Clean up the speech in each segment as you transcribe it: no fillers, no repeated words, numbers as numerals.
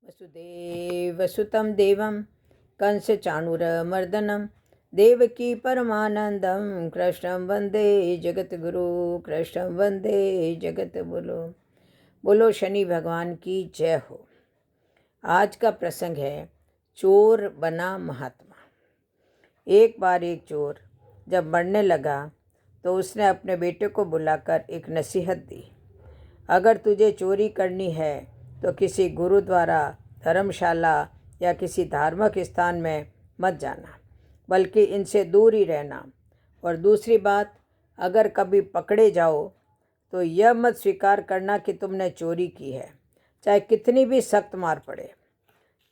वसुदेवसुतं देवं कंसचाणूरमर्दनं देवकी परमानंदं कृष्णं वंदे जगतगुरु कृष्णं वंदे जगतगुरु। बोलो शनि भगवान की जय हो। आज का प्रसंग है चोर बना महात्मा। एक बार एक चोर जब मरने लगा तो उसने अपने बेटे को बुलाकर एक नसीहत दी। अगर तुझे चोरी करनी है तो किसी गुरुद्वारा, धर्मशाला या किसी धार्मिक स्थान में मत जाना, बल्कि इनसे दूर ही रहना। और दूसरी बात, अगर कभी पकड़े जाओ तो यह मत स्वीकार करना कि तुमने चोरी की है, चाहे कितनी भी सख्त मार पड़े।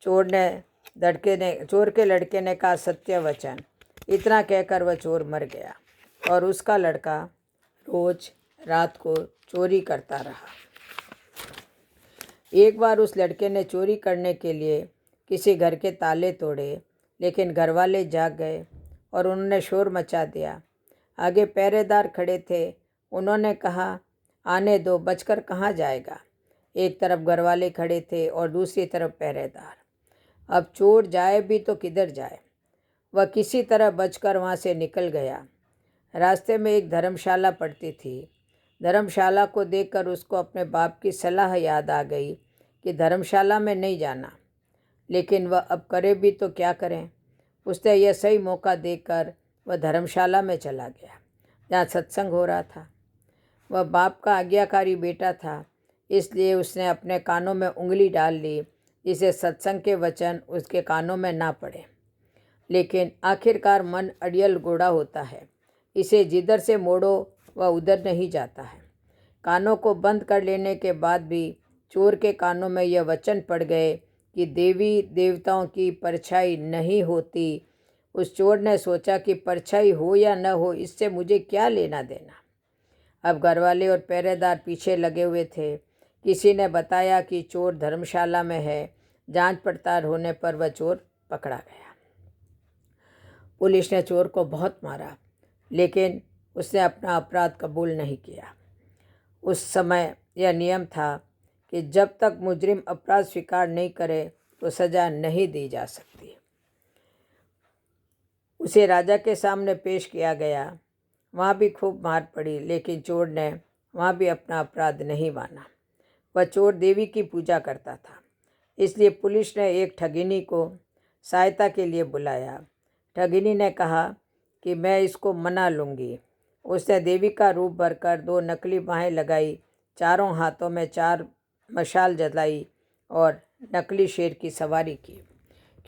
चोर के लड़के ने कहा सत्य वचन। इतना कहकर वह चोर मर गया और उसका लड़का रोज रात को चोरी करता रहा। एक बार उस लड़के ने चोरी करने के लिए किसी घर के ताले तोड़े, लेकिन घरवाले जाग गए और उन्होंने शोर मचा दिया। आगे पहरेदार खड़े थे। उन्होंने कहा, आने दो, बचकर कहाँ जाएगा। एक तरफ घरवाले खड़े थे और दूसरी तरफ पहरेदार। अब चोर जाए भी तो किधर जाए। वह किसी तरह बचकर वहाँ से निकल गया। रास्ते में एक धर्मशाला पड़ती थी। धर्मशाला को देखकर उसको अपने बाप की सलाह याद आ गई कि धर्मशाला में नहीं जाना, लेकिन वह अब करे भी तो क्या करें। उसने यह सही मौका देखकर वह धर्मशाला में चला गया जहाँ सत्संग हो रहा था। वह बाप का आज्ञाकारी बेटा था, इसलिए उसने अपने कानों में उंगली डाल ली जिससे सत्संग के वचन उसके कानों में ना पड़े। लेकिन आखिरकार मन अड़ियल घोड़ा होता है, इसे जिधर से मोड़ो वह उधर नहीं जाता है। कानों को बंद कर लेने के बाद भी चोर के कानों में यह वचन पड़ गए कि देवी देवताओं की परछाई नहीं होती। उस चोर ने सोचा कि परछाई हो या न हो, इससे मुझे क्या लेना देना। अब घरवाले और पहरेदार पीछे लगे हुए थे। किसी ने बताया कि चोर धर्मशाला में है। जांच पड़ताल होने पर वह चोर पकड़ा गया। पुलिस ने चोर को बहुत मारा, लेकिन उसने अपना अपराध कबूल नहीं किया। उस समय यह नियम था कि जब तक मुजरिम अपराध स्वीकार नहीं करे तो सज़ा नहीं दी जा सकती। उसे राजा के सामने पेश किया गया। वहाँ भी खूब मार पड़ी, लेकिन चोर ने वहाँ भी अपना अपराध नहीं माना। वह चोर देवी की पूजा करता था, इसलिए पुलिस ने एक ठगिनी को सहायता के लिए बुलाया। ठगिनी ने कहा कि मैं इसको मना लूँगी। उसने देवी का रूप भरकर 2 नकली बाहें लगाई, चारों हाथों में 4 मशाल जलाई और नकली शेर की सवारी की।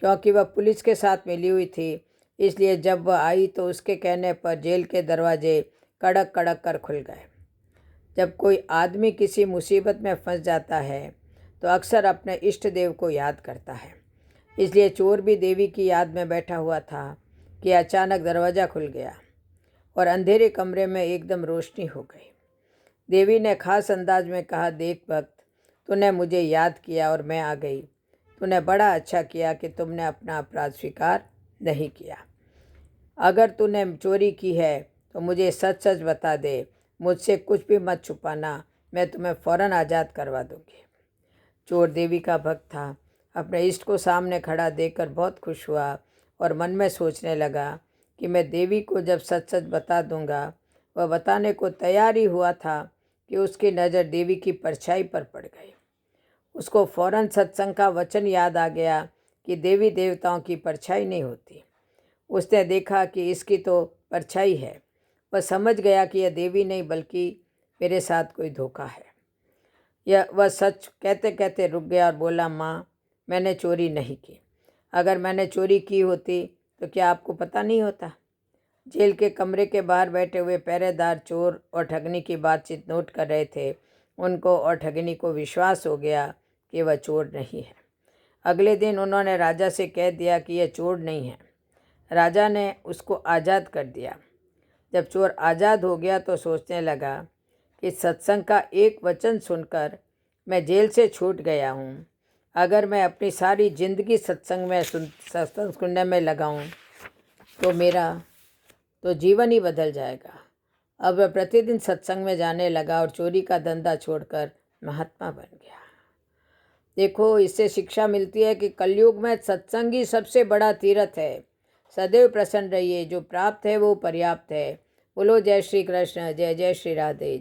क्योंकि वह पुलिस के साथ मिली हुई थी, इसलिए जब वह आई तो उसके कहने पर जेल के दरवाजे कड़क कड़क कर खुल गए। जब कोई आदमी किसी मुसीबत में फंस जाता है तो अक्सर अपने इष्ट देव को याद करता है। इसलिए चोर भी देवी की याद में बैठा हुआ था कि अचानक दरवाज़ा खुल गया और अंधेरे कमरे में एकदम रोशनी हो गई। देवी ने खास अंदाज में कहा, देख भक्त, तूने मुझे याद किया और मैं आ गई। तूने बड़ा अच्छा किया कि तुमने अपना अपराध स्वीकार नहीं किया। अगर तूने चोरी की है तो मुझे सच सच बता दे, मुझसे कुछ भी मत छुपाना, मैं तुम्हें फ़ौरन आज़ाद करवा दूँगी। चोर देवी का भक्त था। अपने इष्ट को सामने खड़ा देखकर बहुत खुश हुआ और मन में सोचने लगा कि मैं देवी को जब सच सच बता दूंगा। वह बताने को तैयार ही हुआ था कि उसकी नज़र देवी की परछाई पर पड़ गई। उसको फौरन सत्संग का वचन याद आ गया कि देवी देवताओं की परछाई नहीं होती। उसने देखा कि इसकी तो परछाई है। वह समझ गया कि यह देवी नहीं बल्कि मेरे साथ कोई धोखा है। वह सच कहते कहते रुक गया और बोला, माँ, मैंने चोरी नहीं की। अगर मैंने चोरी की होती तो क्या आपको पता नहीं होता। जेल के कमरे के बाहर बैठे हुए पहरेदार चोर और ठगनी की बातचीत नोट कर रहे थे। उनको और ठगनी को विश्वास हो गया कि वह चोर नहीं है। अगले दिन उन्होंने राजा से कह दिया कि यह चोर नहीं है। राजा ने उसको आज़ाद कर दिया। जब चोर आज़ाद हो गया तो सोचने लगा कि सत्संग का एक वचन सुनकर मैं जेल से छूट गया हूँ। अगर मैं अपनी सारी ज़िंदगी सत्संग सुनने में लगाऊँ तो मेरा तो जीवन ही बदल जाएगा। अब वह प्रतिदिन सत्संग में जाने लगा और चोरी का धंधा छोड़कर महात्मा बन गया। देखो, इससे शिक्षा मिलती है कि कलयुग में सत्संग ही सबसे बड़ा तीर्थ है। सदैव प्रसन्न रहिए, जो प्राप्त है वो पर्याप्त है। बोलो जय श्री कृष्ण, जय जय श्री राधे।